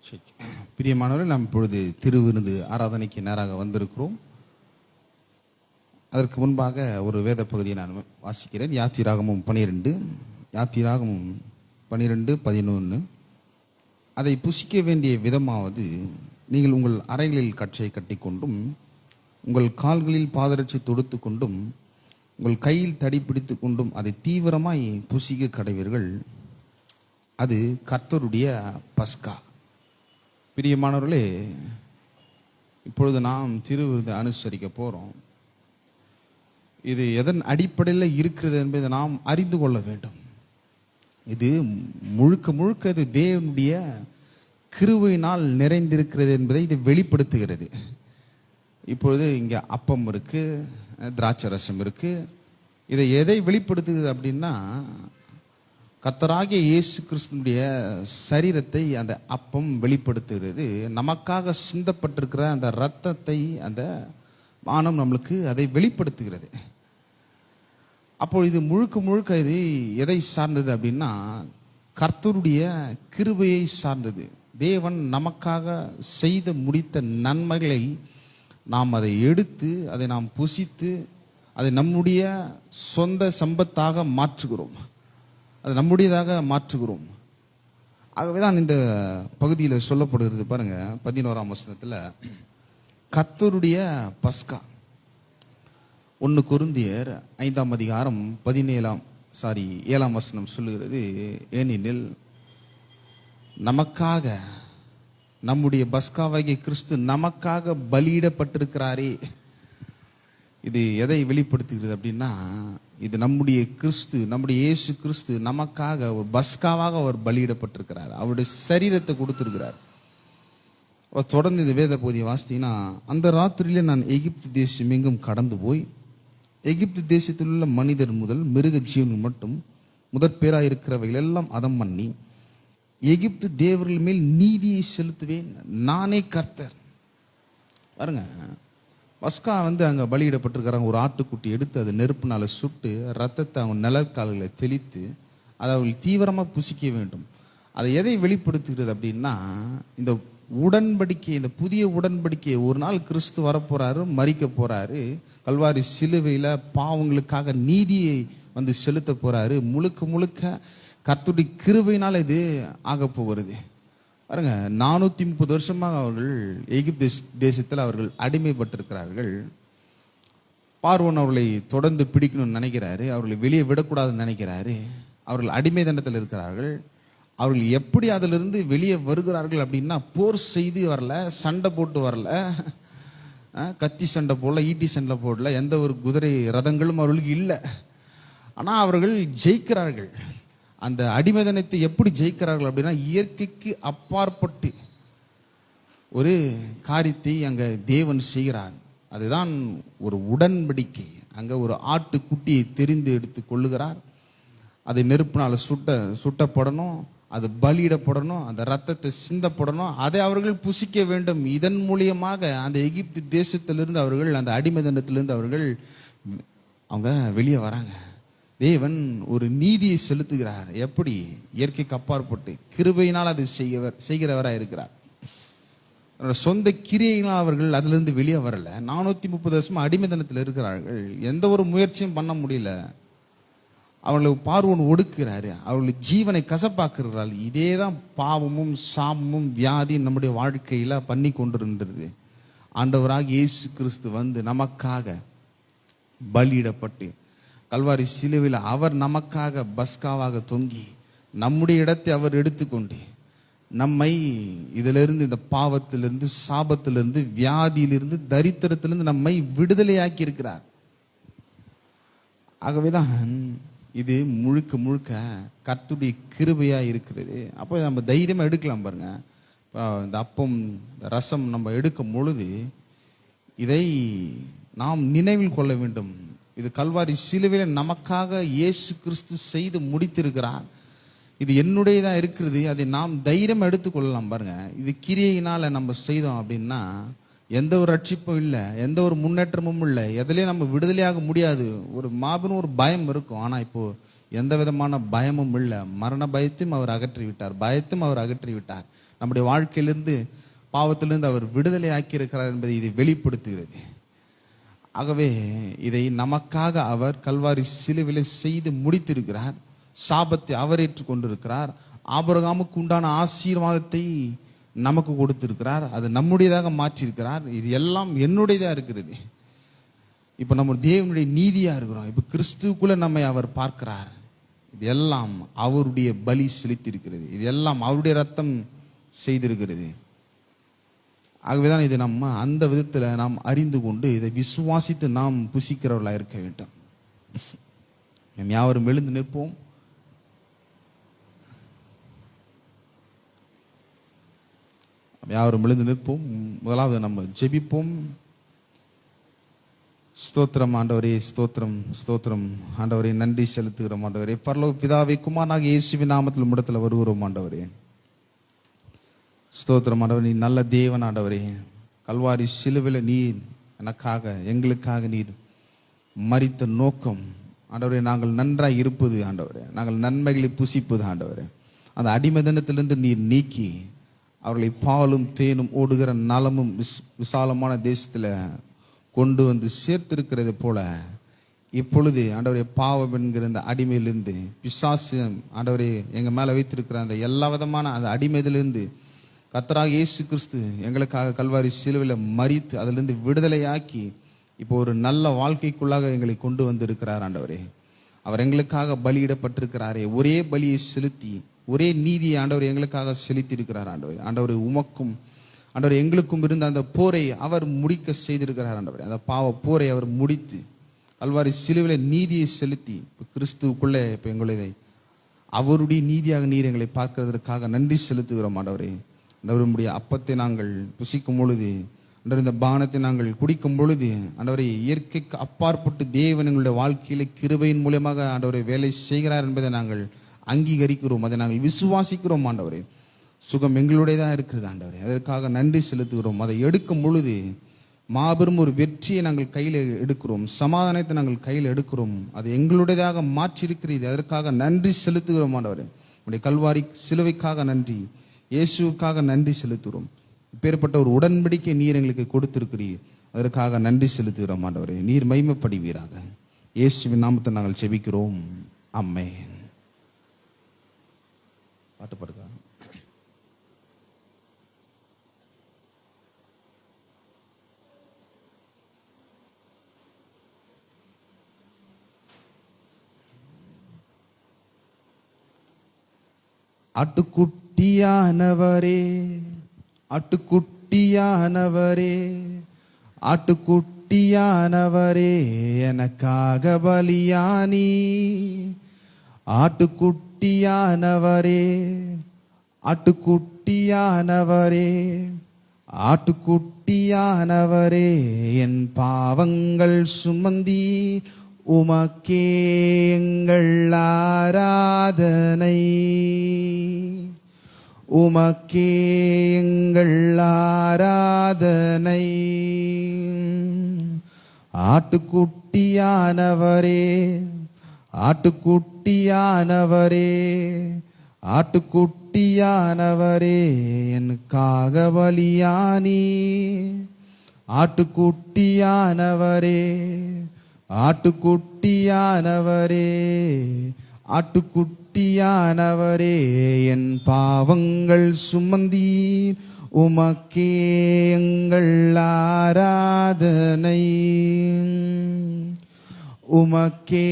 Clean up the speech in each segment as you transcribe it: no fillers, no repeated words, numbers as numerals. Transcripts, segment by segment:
சரி. பிரியமானவர்கள், நாம் இப்பொழுது திருவிருந்து ஆராதனைக்கு நேராக வந்திருக்கிறோம். அதற்கு முன்பாக ஒரு வேத பகுதியை நான் வாசிக்கிறேன். யாத்திராகமும் 12:11. அதை புசிக்க வேண்டிய விதமாவது, நீங்கள் உங்கள் அறைகளில் கற்றை கட்டிக்கொண்டும் உங்கள் கால்களில் பாதரட்சை தொடுத்து கொண்டும் உங்கள் கையில் தடி பிடித்து கொண்டும் அதை தீவிரமாய் புசிக்க கடவீர்கள். அது கர்த்தருடைய பஸ்கா. பிரியமானவர்களே, இப்பொழுது நாம் திருவிருந்தை அனுசரிக்க போகிறோம். இது எதன் அடிப்படையில் இருக்கிறது என்பதை நாம் அறிந்து கொள்ள வேண்டும். இது முழுக்க இது தேவனுடைய கிருபையினால் நிறைந்திருக்கிறது என்பதை இது வெளிப்படுத்துகிறது. இப்பொழுது இங்கே அப்பம் இருக்கு, திராட்சை ரசம் இருக்கு. இதை எதை வெளிப்படுத்துகிறது அப்படின்னா, கர்த்தராகிய இயேசு கிறிஸ்துனுடைய சரீரத்தை அந்த அப்பம் வெளிப்படுத்துகிறது. நமக்காக சிந்தப்பட்டிருக்கிற அந்த இரத்தத்தை அந்த பானம் நம்மளுக்கு அதை வெளிப்படுத்துகிறது. அப்போ இது முழுக்க இது எதை சார்ந்தது அப்படின்னா, கர்த்தருடைய கிருபையை சார்ந்தது. தேவன் நமக்காக செய்து முடித்த நன்மைகளை நாம் அதை எடுத்து அதை நாம் புசித்து அதை நம்முடைய சொந்த சம்பத்தாக மாற்றுகிறோம், அது நம்முடையதாக மாற்றுகிறோம். ஆகவே தான் இந்த பகுதியில் சொல்லப்படுகிறது பாருங்க, 11ஆம் வசனத்தில் கர்த்தருடைய பஸ்கா. 1 கொரிந்தியர் 5ஆம் அதிகாரம் 7ஆம் வசனம் சொல்லுகிறது, ஏனெனில் நமக்காக நம்முடைய பஸ்காவாகிய கிறிஸ்து நமக்காக பலியிடப்பட்டிருக்கிறாரே. இது எதை வெளிப்படுத்துகிறது அப்படின்னா, இது நம்முடைய கிறிஸ்து, நம்முடைய இயேசு கிறிஸ்து நமக்காக ஒரு பஸ்காவாக அவர் பலியிடப்பட்டிருக்கிறார். அவருடைய சரீரத்தை கொடுத்திருக்கிறார். தொடர்ந்து இந்த வேத பகுதியை வாசித்தீங்கன்னா, அந்த ராத்திரியில நான் எகிப்து தேசம் எங்கும் கடந்து போய் எகிப்து தேசத்தில் உள்ள மனிதர் முதல் மிருக ஜீவன் மட்டும் முதற் பேராக இருக்கிறவைகள் எல்லாம் அதம் பண்ணி எகிப்து தேவர்கள் மேல் நீதியை செலுத்துவேன், நானே கர்த்தர். பாருங்க, பஸ்கா அங்கே பலியிடப்பட்டிருக்கிறாங்க. ஒரு ஆட்டுக்குட்டி எடுத்து அதை நெருப்புனால சுட்டு ரத்தத்தை அவங்க நிழற்கால்களை தெளித்து அதை அவர்கள் தீவிரமாக புசிக்க வேண்டும். அதை எதை வெளிப்படுத்துகிறது அப்படின்னா, இந்த உடன்படிக்கை, இந்த புதிய உடன்படிக்கை. ஒரு நாள் கிறிஸ்து வரப்போறாரு, மரிக்க போறாரு, கல்வாரி சிலுவையில பாவங்களுக்காக நீதியை செலுத்த போறாரு. முழுக்க கர்த்தருடைய கிருபையினால் இது ஆக போகிறது. பாருங்க, 430 வருஷமாக அவர்கள் எகிப்து தேசத்தில் அவர்கள் அடிமைப்பட்டிருக்கிறார்கள். பார்வோன் அவர்களை தொடர்ந்து பிடிக்கணும்னு நினைக்கிறாரு, அவர்களை வெளியே விடக்கூடாதுன்னு நினைக்கிறாரு. அவர்கள் அடிமை தண்டத்தில் இருக்கிறார்கள். அவர்கள் எப்படி அதிலிருந்து வெளியே வருகிறார்கள் அப்படின்னா, போர் செய்து வரல, சண்டை போட்டு வரல, கத்தி சண்டை போடல, ஈட்டி சண்டை போடல, எந்த ஒரு குதிரை ரதங்களும் அவர்களுக்கு இல்லை. ஆனால் அவர்கள் ஜெயிக்கிறார்கள். அந்த அடிமைதனத்தை எப்படி ஜெயிக்கிறார்கள் அப்படின்னா, இயற்கைக்கு அப்பாற்பட்டு ஒரு காரியத்தை அங்கே தேவன் செய்கிறார். அதுதான் ஒரு உடன்படிக்கை. அங்கே ஒரு ஆட்டுக்குட்டியை தெரிந்து எடுத்து கொள்ளுகிறார். அதை நெருப்பினால் சுட்டப்படணும், அது பலியிடப்படணும், அந்த ரத்தத்தை சிந்தப்படணும், அதை அவர்கள் புசிக்க வேண்டும். இதன் மூலியமாக அந்த எகிப்து தேசத்திலிருந்து அவர்கள், அந்த அடிமைதனத்திலிருந்து அவர்கள் அவங்க வெளியே வராங்க. தேவன் ஒரு நீதியை செலுத்துகிறார். எப்படி? இயற்கைக்கு அப்பாற்பட்டு கிருபையினால் அது செய்கிறவராக இருக்கிறார். சொந்த கிரியையினால் அவர்கள் அதிலிருந்து வெளியே வரல. 430 வருஷமா அடிமைதனத்தில் இருக்கிறார்கள். எந்த ஒரு முயற்சியும் பண்ண முடியல. அவர்களை பார்வோன் ஒடுக்கிறாரு, அவர்களுடைய ஜீவனை கசப்பாக்குறாள். இதே தான் பாவமும் சாபமும் வியாதியும் நம்முடைய வாழ்க்கையில பண்ணி கொண்டிருந்தது. ஆண்டவராக இயேசு கிறிஸ்து நமக்காக பலியிடப்பட்டு கல்வாரி சிலுவையில் அவர் நமக்காக பஸ்காவாக தொங்கி நம்முடைய இடத்தை அவர் எடுத்துக்கொண்டு நம்மை இதிலிருந்து, இந்த பாவத்திலிருந்து, சாபத்திலிருந்து, வியாதியிலிருந்து, தரித்திரத்திலிருந்து நம்மை விடுதலையாக்கி இருக்கிறார். ஆகவேதான் இது முழுக்க கர்த்தருடைய கிருபையா இருக்கிறது. அப்போ நம்ம தைரியமா எடுக்கலாம். பாருங்க, இந்த அப்பம், ரசம் நம்ம எடுக்கும் பொழுது இதை நாம் நினைவில் கொள்ள வேண்டும். இது கல்வாரி சிலுவையில் நமக்காக இயேசு கிறிஸ்து செய்து முடித்திருக்கிறார். இது என்னுடையதான் இருக்கிறது. அதை நாம் தைரியம் எடுத்துக்கொள்ளலாம். பாருங்க, இது கிரியையினால நம்ம செய்தோம் அப்படின்னா எந்த ஒரு ரட்சிப்பும் இல்லை, எந்த ஒரு முன்னேற்றமும் இல்லை, எதுலேயும் நம்ம விடுதலையாக முடியாது. ஒரு மாபெரும் ஒரு பயம் இருக்கும். ஆனால் இப்போ எந்த விதமான பயமும் இல்லை. மரண பயத்தையும் அவர் அகற்றி விட்டார், பயத்தையும் அவர் அகற்றி விட்டார். நம்முடைய வாழ்க்கையிலிருந்து, பாவத்திலிருந்து அவர் விடுதலை ஆக்கியிருக்கிறார் என்பதை இது வெளிப்படுத்துகிறது. ஆகவே இதை நமக்காக அவர் கல்வாரி சிலுவையிலே செய்து முடித்திருக்கிறார். சாபத்தை அவர் ஏற்றுக்கொண்டிருக்கிறார். ஆபிரகாமுக்கு உண்டான ஆசீர்வாதத்தை நமக்கு கொடுத்திருக்கிறார். அது நம்முடையதாக மாற்றியிருக்கிறார். இது எல்லாம் என்னுடையதாக இருக்கிறது. இப்போ நம்ம தேவனுடைய நீதியாக இருக்கிறோம். இப்போ கிறிஸ்துவுக்குள்ள நம்மை அவர் பார்க்கிறார். இது எல்லாம் அவருடைய பலி செலுத்தியிருக்கிறது. இது எல்லாம் அவருடைய ரத்தம் செய்திருக்கிறது. ஆகவேதான் இதை நம்ம அந்த விதத்தில் நாம் அறிந்து கொண்டு இதை விசுவாசித்து நாம் புசிக்கிறவர்களாக இருக்க வேண்டும். நாம் யாவரும் எழுந்து நிற்போம். யாவரும் எழுந்து நிற்போம். முதலாவது நம்ம ஜெபிப்போம். ஸ்தோத்திரம் ஆண்டவரே, ஸ்தோத்திரம் ஸ்தோத்திரம் ஆண்டவரே, நன்றி செலுத்துகிறோம் ஆண்டவரே. பரலோக பிதாவே, குமாரனாகிய இயேசுவின் நாமத்தில் முடத்தில் வருகிறோம் ஆண்டவரே. ஸ்தோத்திரம் ஆண்டவரே, நீ நல்ல தேவன் ஆண்டவரே. கல்வாரி சிலுவையில் நீர் எனக்காக எங்களுக்காக நீர் மரித்த நோக்கம் ஆண்டவரே, நாங்கள் நன்றாக இருப்பது ஆண்டவரே, நாங்கள் நன்மைகளை புசிப்பது ஆண்டவரே. அந்த அடிமதனத்திலிருந்து நீர் நீக்கி அவர்களை பாலும் தேனும் ஓடுகிற நலமும் விசாலமான தேசத்தில் கொண்டு வந்து சேர்த்திருக்கிறது போல இப்பொழுது ஆண்டவரே, பாவம் என்கிற அந்த அடிமையிலிருந்து, பிசாசு ஆண்டவரே எங்கள் மேலே வைத்திருக்கிற அந்த எல்லா விதமான அந்த அடிமையிலிருந்து கர்த்தராகிய இயேசு கிறிஸ்து எங்களுக்காக கல்வாரி சிலுவையில் மரித்து அதிலிருந்து விடுதலையாக்கி இப்போ ஒரு நல்ல வாழ்க்கைக்குள்ளாக எங்களை கொண்டு வந்திருக்கிறார் ஆண்டவரே. அவர் எங்களுக்காக பலியிடப்பட்டிருக்கிறாரே. ஒரே பலியை செலுத்தி ஒரே நீதியை ஆண்டவர் எங்களுக்காக செலுத்தி இருக்கிறார் ஆண்டவர். ஆண்டவர் உமக்கும் ஆண்டவர் எங்களுக்கும் இருந்த அந்த போரை அவர் முடிக்க செய்திருக்கிறார் ஆண்டவர். அந்த பாவ போரை அவர் முடித்து கல்வாரி சிலுவையில் நீதியை செலுத்தி இப்போ கிறிஸ்துவுக்குள்ளே இப்போ எங்களுடைய அவருடைய நீதியாக நீர் எங்களை பார்க்கிறதற்காக நன்றி செலுத்துகிறோம் ஆண்டவரே. ஆண்டவருடைய அப்பத்தை நாங்கள் புசிக்கும் பொழுது, ஆண்டவர் இந்த பானத்தை நாங்கள் குடிக்கும் பொழுது ஆண்டவரை இயற்கைக்கு அப்பாற்பட்டு தேவன் எங்களுடைய வாழ்க்கையில கிருபையின் மூலமாக ஆண்டவரை வேலை செய்கிறார் என்பதை நாங்கள் அங்கீகரிக்கிறோம். அதை நாங்கள் விசுவாசிக்கிறோம் ஆண்டவரே. சுகம் எங்களுடையதாக இருக்கிறது ஆண்டவரே. அதற்காக நன்றி செலுத்துகிறோம். அதை எடுக்கும் பொழுது மாபெரும் ஒரு வெற்றியை நாங்கள் கையில் எடுக்கிறோம், சமாதானத்தை நாங்கள் கையில் எடுக்கிறோம். அது எங்களுடையதாக மாற்றிருக்கிறீர்கள். அதற்காக நன்றி செலுத்துகிறோம் ஆண்டவரே. உடைய கல்வாரி சிலுவைக்காக நன்றி, இயேசுக்காக நன்றி செலுத்துகிறோம். இப்பேற்பட்ட ஒரு உடன்படிக்கை நீர் எங்களுக்கு கொடுத்திருக்கிறீர். அதற்காக நன்றி செலுத்துகிறோம் ஆண்டவரே. நீர் மகிமைப்படுவீராக. இயேசுவின் நாமத்தை நாங்கள் செபிக்கிறோம். ஆமென். பாட்டு பாடுங்க. ஆட்டுக்குட்டியானவரே, ஆட்டுக்குட்டியானவரே, ஆட்டுக்குட்டியானவரே, எனக்காக பலியானி. ஆட்டுக்குட்டியானவரே, ஆட்டுக்குட்டியானவரே, ஆட்டுக்குட்டியானவரே, என் பாவங்கள் சுமந்தி உமக்கே எங்கள் ஆராதனை, உமக்கே எங்கள் ஆராதனை. ஆட்டுக்குட்டியானவரே, ஆட்டுக்குட்டியானவரே, ஆட்டுக்குட்டியானவரே, எனக்காக பலியானி. ஆட்டுக்குட்டியானவரே, ஆட்டுக்குட்டியானவரே, ஆட்டுக்குட்டியானவரே, என் பாவங்கள் சுமந்தி உமக்கே எங்கள் ஆராதனை, உமக்கே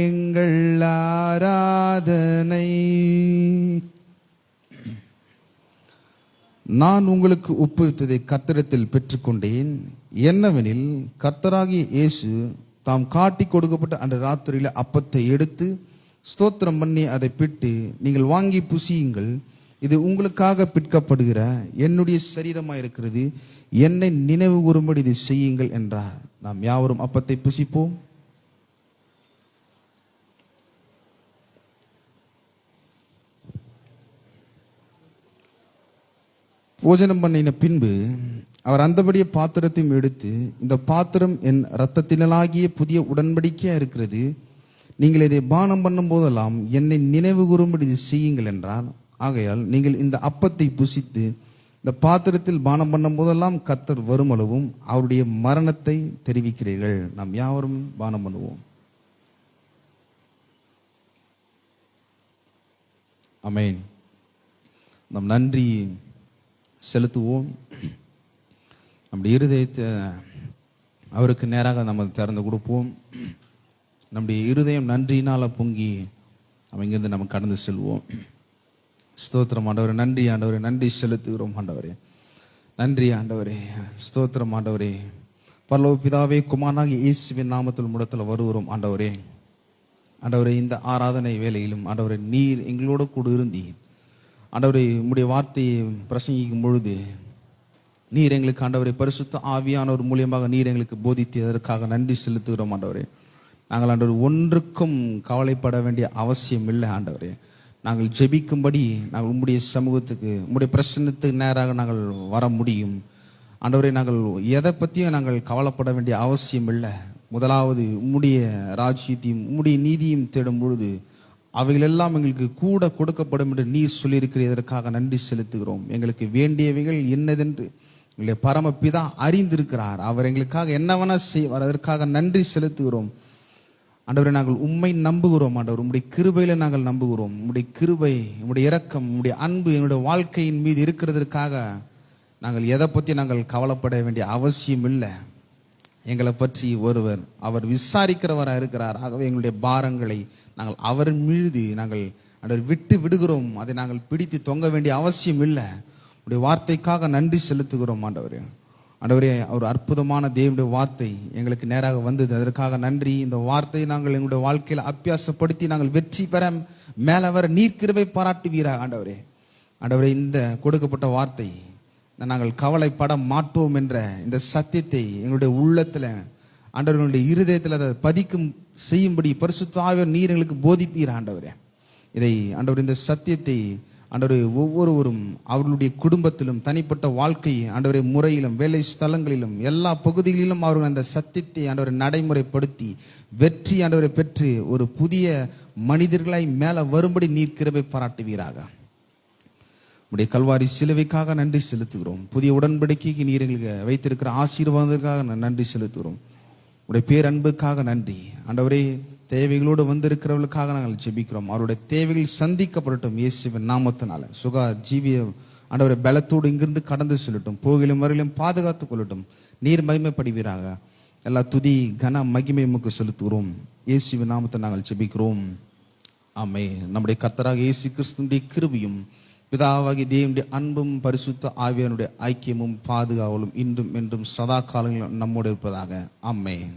எங்கள் ஆராதனை. நான் உங்களுக்கு ஒப்புவித்ததை கர்த்தரிடத்தில் பெற்றுக்கொண்டேன். என்னவெனில், கர்த்தராகிய இயேசு தாம் காட்டி கொடுக்கப்பட்ட அன்று ராத்திரியில அப்பத்தை எடுத்து ஸ்தோத்திரம் பண்ணி அதை பிட்டு, நீங்கள் வாங்கி புசியுங்கள், இது உங்களுக்காக பிற்கப்படுகிற என்னுடைய சரீரமாக இருக்கிறது, என்னை நினைவு கூறும்படி இதை செய்யுங்கள் என்றார். நாம் யாவரும் அப்பத்தை புசிப்போம். போஜனம் பண்ணின பின்பு அவர் அந்தபடியே பாத்திரத்தையும் எடுத்து, இந்த பாத்திரம் என் இரத்தத்தினாலாகிய புதிய உடன்படிக்கையா இருக்கிறது. நீங்கள் இதை பானம் பண்ணும் போதெல்லாம் என்னை நினைவு கூறும்படி இது செய்யுங்கள் என்றார். ஆகையால் நீங்கள் இந்த அப்பத்தை புசித்து இந்த பாத்திரத்தில் பானம் பண்ணும் போதெல்லாம் கர்த்தர் வருமளவும் அவருடைய மரணத்தை தெரிவிக்கிறீர்கள். நாம் யாவரும் பானம் பண்ணுவோம். ஆமென். நம் நன்றி செலுத்துவோம். நம்முடைய இருதயத்தை அவருக்கு நேராக நம்ம திறந்து கொடுப்போம். நம்முடைய இருதயம் நன்றியினால் பொங்கி அங்கிருந்து நம்ம கடந்து செல்வோம். ஸ்தோத்திரம் ஆண்டவரே, நன்றி ஆண்டவரே, நன்றி செலுத்துகிறோம் ஆண்டவரே, நன்றி ஆண்டவரே, ஸ்தோத்திரம் ஆண்டவரே. பரலோக பிதாவே, குமாரனாகிய இயேசுவின் நாமத்தில் முடத்தில் வருகிறோம் ஆண்டவரே. ஆண்டவரே, இந்த ஆராதனை வேளையிலும் ஆண்டவரே நீர் எங்களோடு கூட இருந்தீர் ஆண்டவரே. உம்முடைய வார்த்தையை பிரசங்கிக்கும் பொழுது நீர் எங்களுக்கு ஆண்டவரே பரிசுத்த ஆவியானவர் மூலியமாக நீர் எங்களுக்கு போதித்ததற்காக நன்றி செலுத்துகிறோம் ஆண்டவரே. நாங்கள் ஆண்டவர் ஒன்றுக்கும் கவலைப்பட வேண்டிய அவசியம் இல்லை ஆண்டவரே. நாங்கள் ஜெபிக்கும்படி நாங்கள் உம்முடைய சமூகத்துக்கு உம்முடைய பிரசன்னத்துக்கு நேராக நாங்கள் வர முடியும் ஆண்டவரே. நாங்கள் எதை பற்றியும் நாங்கள் கவலைப்பட வேண்டிய அவசியம் இல்லை. முதலாவது உம்முடைய ராஜ்யத்தையும் உம்முடைய நீதியும் தேடும் பொழுது அவைகளெல்லாம் எங்களுக்கு கூட கொடுக்கப்படும் என்று நீர் சொல்லியிருக்கிறதற்காக நன்றி செலுத்துகிறோம். எங்களுக்கு வேண்டியவைகள் என்னதென்று எங்களுடைய பரமபிதா அறிந்திருக்கிறார். அவர் எங்களுக்காக என்னவென செய்வார், அதற்காக நன்றி செலுத்துகிறோம் ஆண்டவரே. நாங்கள் உம்மை நம்புகிறோம் ஆண்டவர். உம்முடைய கிருபையில நாங்கள் நம்புகிறோம். உம்முடைய கிருபை, உம்முடைய இரக்கம், உம்முடைய அன்பு எங்களுடைய வாழ்க்கையின் மீது இருக்கிறதற்காக நாங்கள் எதை பற்றி நாங்கள் கவலைப்பட வேண்டிய அவசியம் இல்லை. எங்களை பற்றி ஒருவர் அவர் விசாரிக்கிறவராக இருக்கிறார். ஆகவே எங்களுடைய பாரங்களை நாங்கள் அவர் மீது நாங்கள் ஆண்டவர் விட்டு விடுகிறோம். அதை நாங்கள் பிடித்து தொங்க வேண்டிய அவசியம் இல்லை. உடைய வார்த்தைக்காக நன்றி செலுத்துகிறோம் ஆண்டவரே. ஆண்டவரே, ஒரு அற்புதமான தேவனுடைய வார்த்தை எங்களுக்கு நேராக வந்தது, அதற்காக நன்றி. இந்த வார்த்தையை நாங்கள் எங்களுடைய வாழ்க்கையில் அபியாசப்படுத்தி நாங்கள் வெற்றி பெற மேலே வர நீர் கிருபை பாராட்டுவீராக ஆண்டவரே. ஆண்டவரே, இந்த கொடுக்கப்பட்ட வார்த்தை நாங்கள் கவலைப்பட மாட்டோம் என்ற இந்த சத்தியத்தை எங்களுடைய உள்ளத்தில் ஆண்டவர்களுடைய இருதயத்தில் அதை பதிக்கும் செய்யும்படி பரிசுத்த ஆவியானவர் நீர் எங்களுக்கு போதிப்பீர் ஆண்டவரே. இதை ஆண்டவர் இந்த சத்தியத்தை ஆண்டவரே ஒவ்வொருவரும் அவர்களுடைய குடும்பத்திலும் தனிப்பட்ட வாழ்க்கை ஆண்டவரே முறையிலும் வேலை ஸ்தலங்களிலும் எல்லா பகுதிகளிலும் அவர்கள் அந்த சத்தியத்தை ஆண்டவரை நடைமுறைப்படுத்தி வெற்றி ஆண்டவரை பெற்று ஒரு புதிய மனிதர்களாய் மேலே வரும்படி நீர் கிருபை பாராட்டுவீராக. உடைய கல்வாரி சிலுவைக்காக நன்றி செலுத்துகிறோம். புதிய உடன்படிக்கைக்கு நீர் எங்களுக்கு வைத்திருக்கிற ஆசீர்வாதத்துக்காக நன்றி செலுத்துகிறோம். உடைய பேரன்புக்காக நன்றி ஆண்டவரே. தேவைகளோடு வந்திருக்கிறவர்களுக்காக நாங்கள் ஜெபிக்கிறோம். அவருடைய தேவைகள் சந்திக்கப்படட்டும் இயேசுவின் நாமத்தினால. சுகா ஜீவிய ஆண்டவரை பலத்தோடு இங்கிருந்து கடந்து செல்லட்டும். போகிலும் வரையிலும் பாதுகாத்துக் கொள்ளட்டும். நீர் மகிமைப்படுவீராக. எல்லா துதி கன மகிமை உமக்கு செலுத்துகிறோம். இயேசுவின் நாமத்தை நாங்கள் ஜெபிக்கிறோம். ஆமென். நம்முடைய கர்த்தராக இயேசு கிறிஸ்துவின் கிருபையும் பிதாவாகிய தேவனுடைய அன்பும் பரிசுத்த ஆவியானுடைய ஐக்கியமும் பாதுகாவலும் இன்றும் என்றும் சதா காலங்களிலும் நம்மோடு இருப்பதாக. ஆமென்.